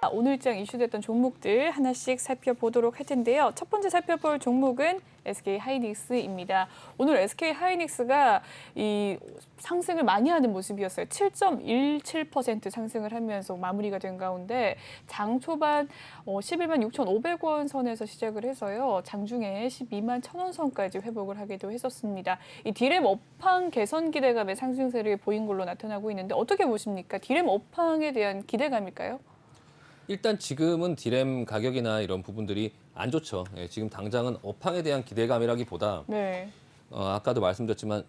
오늘장 이슈됐던 종목들 하나씩 살펴보도록 할 텐데요. 첫 번째 살펴볼 종목은 SK하이닉스입니다. 오늘 SK하이닉스가 이 상승을 많이 하는 모습이었어요. 7.17% 상승을 하면서 마무리가 된 가운데 장 초반 11만 6,500원 선에서 시작을 해서요. 장중에 12만 1,000원 선까지 회복을 하기도 했었습니다. 이 디램 업황 개선 기대감의 상승세를 보인 걸로 나타나고 있는데 어떻게 보십니까? 디램 업황에 대한 기대감일까요? 일단 지금은 디램 가격이나 이런 부분들이 안 좋죠. 예, 지금 당장은 업황에 대한 기대감이라기보다 네. 아까도 말씀드렸지만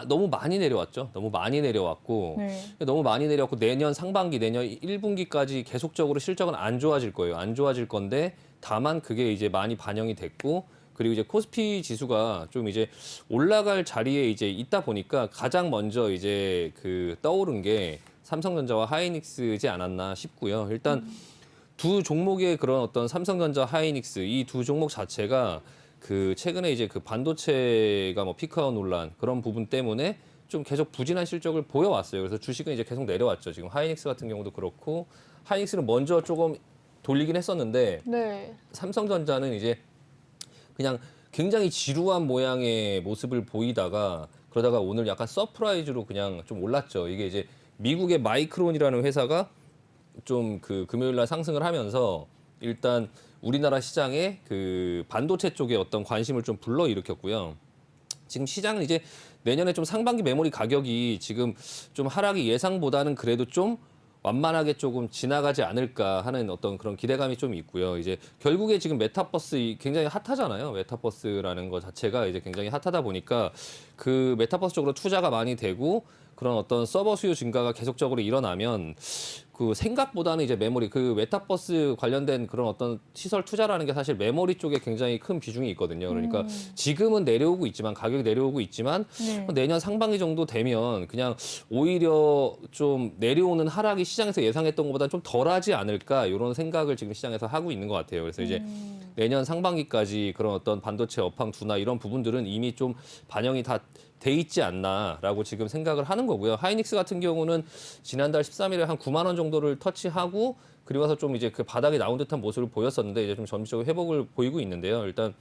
너무 많이 내려왔죠. 너무 많이 내려왔고 네. 너무 많이 내려왔고 내년 상반기, 내년 1분기까지 계속적으로 실적은 안 좋아질 거예요. 안 좋아질 건데 다만 그게 이제 많이 반영이 됐고 그리고 이제 코스피 지수가 좀 이제 올라갈 자리에 이제 있다 보니까 가장 먼저 이제 그 떠오른 게 삼성전자와 하이닉스지 않았나 싶고요. 일단 두 종목의 그런 어떤 삼성전자, 하이닉스 이 두 종목 자체가 그 최근에 이제 그 반도체가 뭐 피크아웃 논란 그런 부분 때문에 좀 계속 부진한 실적을 보여왔어요. 그래서 주식은 이제 계속 내려왔죠. 지금 하이닉스 같은 경우도 그렇고 하이닉스는 먼저 조금 돌리긴 했었는데 네. 삼성전자는 이제 그냥 굉장히 지루한 모양의 모습을 보이다가 그러다가 오늘 약간 서프라이즈로 그냥 좀 올랐죠. 이게 이제 미국의 마이크론이라는 회사가 좀 그 금요일 날 상승을 하면서 일단 우리나라 시장에 그 반도체 쪽에 어떤 관심을 좀 불러일으켰고요. 지금 시장은 이제 내년에 좀 상반기 메모리 가격이 지금 좀 하락이 예상보다는 그래도 좀 완만하게 조금 지나가지 않을까 하는 어떤 그런 기대감이 좀 있고요. 이제 결국에 지금 메타버스 굉장히 핫하잖아요. 메타버스라는 것 자체가 이제 굉장히 핫하다 보니까 그 메타버스 쪽으로 투자가 많이 되고 그런 어떤 서버 수요 증가가 계속적으로 일어나면 그 생각보다는 이제 메모리 그 메타버스 관련된 그런 어떤 시설 투자라는 게 사실 메모리 쪽에 굉장히 큰 비중이 있거든요. 그러니까 지금은 내려오고 있지만 가격이 내려오고 있지만 네. 내년 상반기 정도 되면 그냥 오히려 좀 내려오는 하락이 시장에서 예상했던 것보다 좀 덜하지 않을까 이런 생각을 지금 시장에서 하고 있는 것 같아요. 그래서 이제 내년 상반기까지 그런 어떤 반도체 업황 둔화 이런 부분들은 이미 좀 반영이 다 돼 있지 않나라고 지금 생각을 하는 거고요. 하이닉스 같은 경우는 지난달 13일에 한 9만 원 정도를 터치하고 그리고 와서 좀 이제 그 바닥에 나온 듯한 모습을 보였었는데 이제 좀 점진적으로 회복을 보이고 있는데요. 일단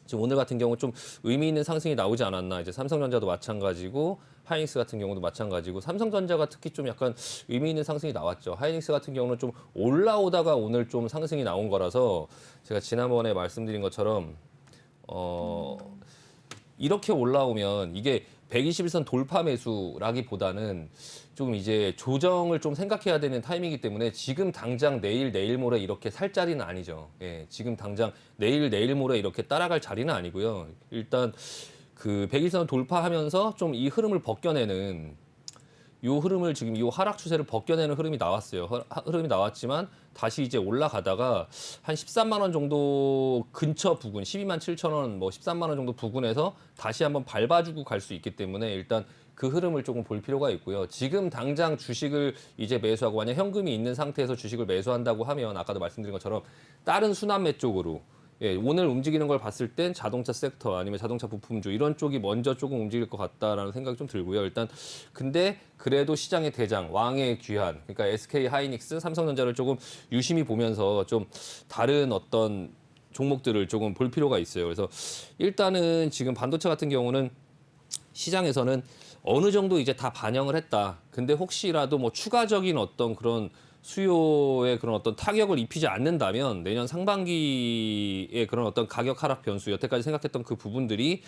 지금 오늘 같은 경우 좀 의미 있는 상승이 나오지 않았나. 이제 삼성전자도 마찬가지고 하이닉스 같은 경우도 마찬가지고 삼성전자가 특히 좀 약간 의미 있는 상승이 나왔죠. 하이닉스 같은 경우는 좀 올라오다가 오늘 좀 상승이 나온 거라서 제가 지난번에 말씀드린 것처럼 이렇게 올라오면 이게 121선 돌파 매수라기보다는 좀 이제 조정을 좀 생각해야 되는 타이밍이기 때문에 지금 당장 내일 모레 이렇게 살 자리는 아니죠. 예, 지금 당장 내일 모레 이렇게 따라갈 자리는 아니고요. 일단 그 121선 돌파하면서 좀 이 흐름을 벗겨내는 요 흐름을 지금 이 하락 추세를 벗겨내는 흐름이 나왔어요. 흐름이 나왔지만 다시 이제 올라가다가 한 13만 원 정도 근처 부근, 12만 7천 원, 뭐 13만 원 정도 부근에서 다시 한번 밟아주고 갈 수 있기 때문에 일단 그 흐름을 조금 볼 필요가 있고요. 지금 당장 주식을 이제 매수하고 만약 현금이 있는 상태에서 주식을 매수한다고 하면 아까도 말씀드린 것처럼 다른 순환매 쪽으로 예, 오늘 움직이는 걸 봤을 땐 자동차 섹터 아니면 자동차 부품주 이런 쪽이 먼저 조금 움직일 것 같다라는 생각이 좀 들고요. 일단 근데 그래도 시장의 대장, 왕의 귀한 그러니까 SK 하이닉스, 삼성전자를 조금 유심히 보면서 좀 다른 어떤 종목들을 조금 볼 필요가 있어요. 그래서 일단은 지금 반도체 같은 경우는 시장에서는 어느 정도 이제 다 반영을 했다. 근데 혹시라도 뭐 추가적인 어떤 그런 수요에 그런 어떤 타격을 입히지 않는다면 내년 상반기에 그런 어떤 가격 하락 변수, 여태까지 생각했던 그 부분들이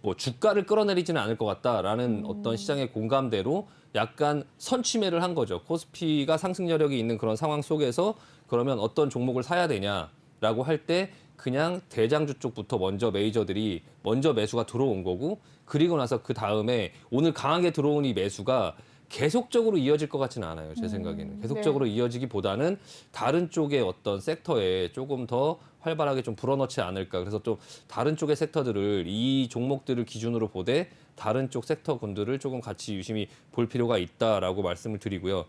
뭐 주가를 끌어내리지는 않을 것 같다라는 어떤 시장의 공감대로 약간 선취매를 한 거죠. 코스피가 상승 여력이 있는 그런 상황 속에서 그러면 어떤 종목을 사야 되냐라고 할 때 그냥 대장주 쪽부터 먼저 메이저들이 먼저 매수가 들어온 거고 그리고 나서 그 다음에 오늘 강하게 들어온 이 매수가 계속적으로 이어질 것 같지는 않아요. 제 생각에는. 계속적으로 네. 이어지기보다는 다른 쪽의 어떤 섹터에 조금 더 활발하게 좀 불어넣지 않을까. 그래서 또 다른 쪽의 섹터들을 이 종목들을 기준으로 보되 다른 쪽 섹터군들을 조금 같이 유심히 볼 필요가 있다라고 말씀을 드리고요.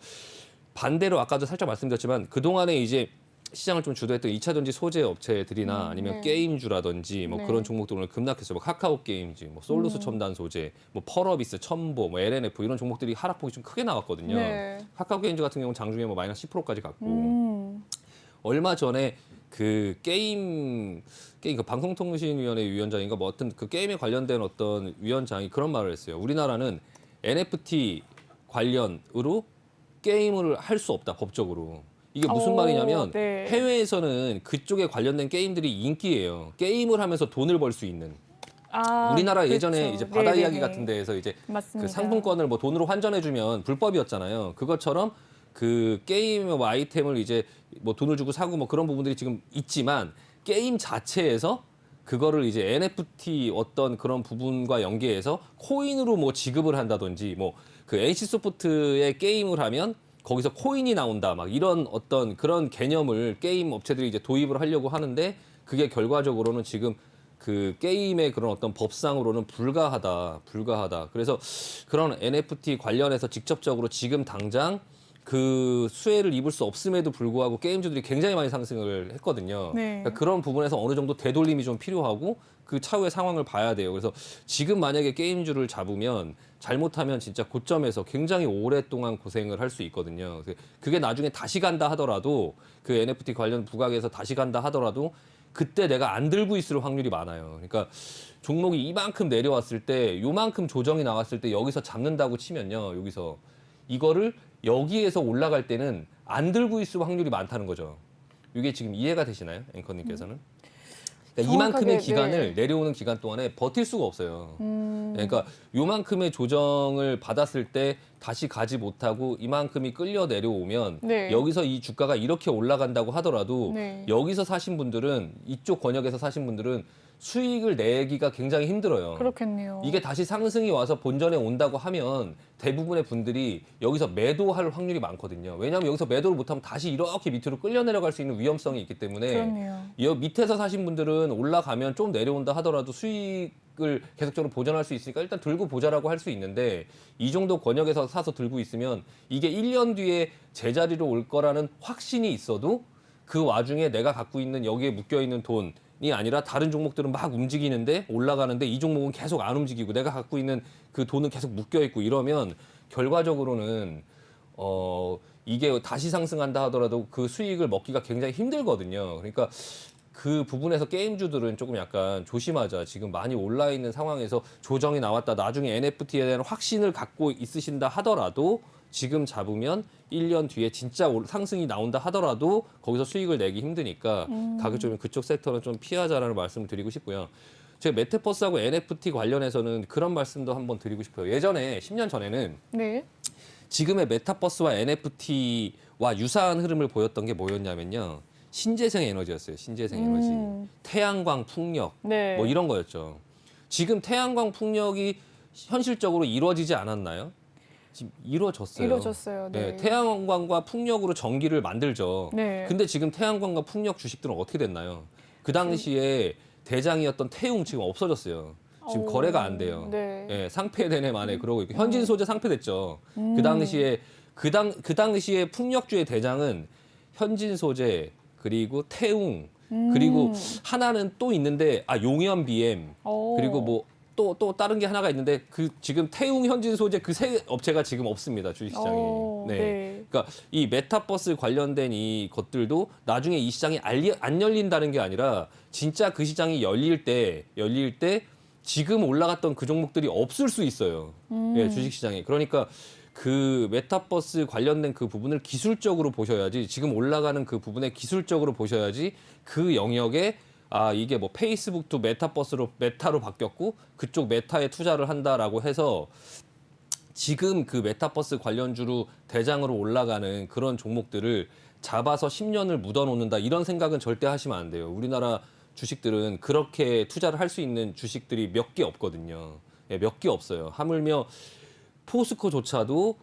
반대로 아까도 살짝 말씀드렸지만 그동안에 이제 시장을 좀 주도했던 2차 전지 소재 업체들이나 아니면 네. 게임주라든지 뭐 네. 그런 종목들 오늘 급락했어요. 뭐 카카오 게임즈, 뭐 솔루스 첨단 소재, 뭐 펄어비스, 첨보, 뭐 LNF 이런 종목들이 하락폭이 좀 크게 나왔거든요. 네. 카카오 게임즈 같은 경우는 장중에 뭐 마이너스 10%까지 갔고. 음. 얼마 전에 그 게임 그 방송통신위원회 위원장인가 뭐 어떤 그 게임에 관련된 어떤 위원장이 그런 말을 했어요. 우리나라는 NFT 관련으로 게임을 할 수 없다 법적으로. 이게 무슨 말이냐면 네. 해외에서는 그쪽에 관련된 게임들이 인기예요. 게임을 하면서 돈을 벌 수 있는. 우리나라 예전에 그렇죠. 이제 바다 네네네. 이야기 같은 데에서 이제 맞습니다. 그 상품권을 뭐 돈으로 환전해주면 불법이었잖아요. 그것처럼 그 게임 뭐 아이템을 이제 뭐 돈을 주고 사고 뭐 그런 부분들이 지금 있지만 게임 자체에서 그거를 이제 NFT 어떤 그런 부분과 연계해서 코인으로 뭐 지급을 한다든지 뭐 그 NC소프트의 게임을 하면 거기서 코인이 나온다 막 이런 어떤 그런 개념을 게임 업체들이 이제 도입을 하려고 하는데 그게 결과적으로는 지금 그 게임의 그런 어떤 법상으로는 불가하다. 그래서 그런 NFT 관련해서 직접적으로 지금 당장 그 수혜를 입을 수 없음에도 불구하고 게임주들이 굉장히 많이 상승을 했거든요. 네. 그러니까 그런 부분에서 어느 정도 되돌림이 좀 필요하고 그 차후의 상황을 봐야 돼요. 그래서 지금 만약에 게임주를 잡으면 잘못하면 진짜 고점에서 굉장히 오랫동안 고생을 할 수 있거든요. 그게 나중에 다시 간다 하더라도 그 NFT 관련 부각에서 다시 간다 하더라도 그때 내가 안 들고 있을 확률이 많아요. 그러니까 종목이 이만큼 내려왔을 때 요만큼 조정이 나왔을 때 여기서 잡는다고 치면요. 여기서 이거를 여기에서 올라갈 때는 안 들고 있을 확률이 많다는 거죠. 이게 지금 이해가 되시나요? 앵커님께서는? 그러니까 이만큼의 정확하게, 기간을 네. 내려오는 기간 동안에 버틸 수가 없어요. 그러니까 요만큼의 조정을 받았을 때 다시 가지 못하고 이만큼이 끌려 내려오면 네. 여기서 이 주가가 이렇게 올라간다고 하더라도 네. 여기서 사신 분들은 이쪽 권역에서 사신 분들은 수익을 내기가 굉장히 힘들어요. 그렇겠네요. 이게 다시 상승이 와서 본전에 온다고 하면 대부분의 분들이 여기서 매도할 확률이 많거든요. 왜냐하면 여기서 매도를 못하면 다시 이렇게 밑으로 끌려 내려갈 수 있는 위험성이 있기 때문에 그렇네요. 이 밑에서 사신 분들은 올라가면 좀 내려온다 하더라도 수익을 계속적으로 보전할 수 있으니까 일단 들고 보자라고 할 수 있는데 이 정도 권역에서 사서 들고 있으면 이게 1년 뒤에 제자리로 올 거라는 확신이 있어도 그 와중에 내가 갖고 있는 여기에 묶여 있는 돈이 아니라 다른 종목들은 막 움직이는데 올라가는데 이 종목은 계속 안 움직이고 내가 갖고 있는 그 돈은 계속 묶여 있고 이러면 결과적으로는 이게 다시 상승한다 하더라도 그 수익을 먹기가 굉장히 힘들거든요. 그러니까 그 부분에서 게임주들은 조금 약간 조심하자. 지금 많이 올라 있는 상황에서 조정이 나왔다. 나중에 NFT에 대한 확신을 갖고 있으신다 하더라도 지금 잡으면 1년 뒤에 진짜 상승이 나온다 하더라도 거기서 수익을 내기 힘드니까 가급적이면 그쪽 섹터는 좀 피하자라는 말씀을 드리고 싶고요. 제가 메타버스하고 NFT 관련해서는 그런 말씀도 한번 드리고 싶어요. 예전에 10년 전에는 네. 지금의 메타버스와 NFT와 유사한 흐름을 보였던 게 뭐였냐면요. 신재생 에너지였어요. 신재생 에너지. 태양광 풍력 네. 뭐 이런 거였죠. 지금 태양광 풍력이 현실적으로 이루어지지 않았나요? 지금 이루어졌어요. 이루어졌어요. 네. 태양광과 풍력으로 전기를 만들죠. 네. 근데 지금 태양광과 풍력 주식들은 어떻게 됐나요? 그 당시에 대장이었던 태웅 지금 없어졌어요. 지금 오, 거래가 안 돼요. 네. 예, 상폐되네 만에 그러고 있고 현진 소재 상폐됐죠. 그 당시에 그 당시에 풍력주의 대장은 현진 소재 그리고 태웅 그리고 하나는 또 있는데 용현 BM 오. 그리고 뭐 또 다른 게 하나가 있는데 그 지금 태웅 현진 소재 그 세 업체가 지금 없습니다 주식시장에. 오, 네. 그러니까 이 메타버스 관련된 이 것들도 나중에 이 시장이 안 열린다는 게 아니라 진짜 그 시장이 열릴 때 지금 올라갔던 그 종목들이 없을 수 있어요. 예, 주식시장에. 그러니까 그 메타버스 관련된 그 부분을 기술적으로 보셔야지 지금 올라가는 그 부분에 기술적으로 보셔야지 그 영역에 이게 뭐 페이스북도 메타로 바뀌었고 그쪽 메타에 투자를 한다라고 해서 지금 그 메타버스 관련주로 대장으로 올라가는 그런 종목들을 잡아서 10년을 묻어놓는다 이런 생각은 절대 하시면 안 돼요. 우리나라 주식들은 그렇게 투자를 할 수 있는 주식들이 몇 개 없거든요. 예, 몇 개 없어요. 하물며 포스코조차도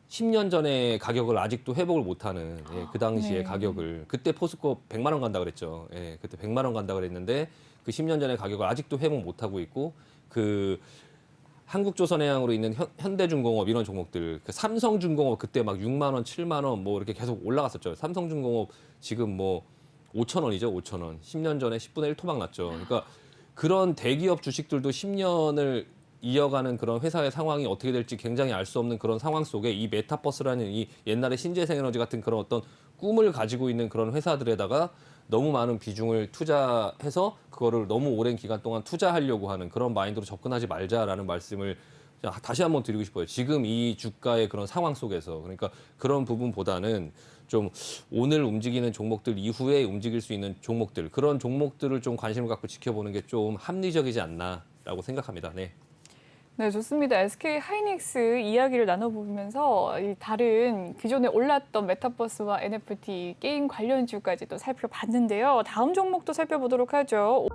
10년 전에 가격을 아직도 회복을 못하는 그 당시에 네. 가격을 그때 포스코 100만 원 간다 그랬죠. 예, 그때 100만 원 간다 그랬는데 그 10년 전에 가격을 아직도 회복 못하고 있고 그 한국조선해양으로 있는 현대중공업 이런 종목들, 그 삼성중공업 그때 막 6만 원, 7만 원 뭐 이렇게 계속 올라갔었죠. 삼성중공업 지금 뭐 5천 원이죠, 5천 원. 10년 전에 10분의 1 토막 났죠. 그러니까 그런 대기업 주식들도 10년을 이어가는 그런 회사의 상황이 어떻게 될지 굉장히 알 수 없는 그런 상황 속에 이 메타버스라는 이 옛날에 신재생에너지 같은 그런 어떤 꿈을 가지고 있는 그런 회사들에다가 너무 많은 비중을 투자해서 그거를 너무 오랜 기간 동안 투자하려고 하는 그런 마인드로 접근하지 말자라는 말씀을 다시 한번 드리고 싶어요. 지금 이 주가의 그런 상황 속에서. 그러니까 그런 부분보다는 좀 오늘 움직이는 종목들 이후에 움직일 수 있는 종목들, 그런 종목들을 좀 관심을 갖고 지켜보는 게 좀 합리적이지 않나라고 생각합니다. 네. 네, 좋습니다. SK 하이닉스 이야기를 나눠보면서 이 다른 기존에 올랐던 메타버스와 NFT 게임 관련주까지 또 살펴봤는데요. 다음 종목도 살펴보도록 하죠.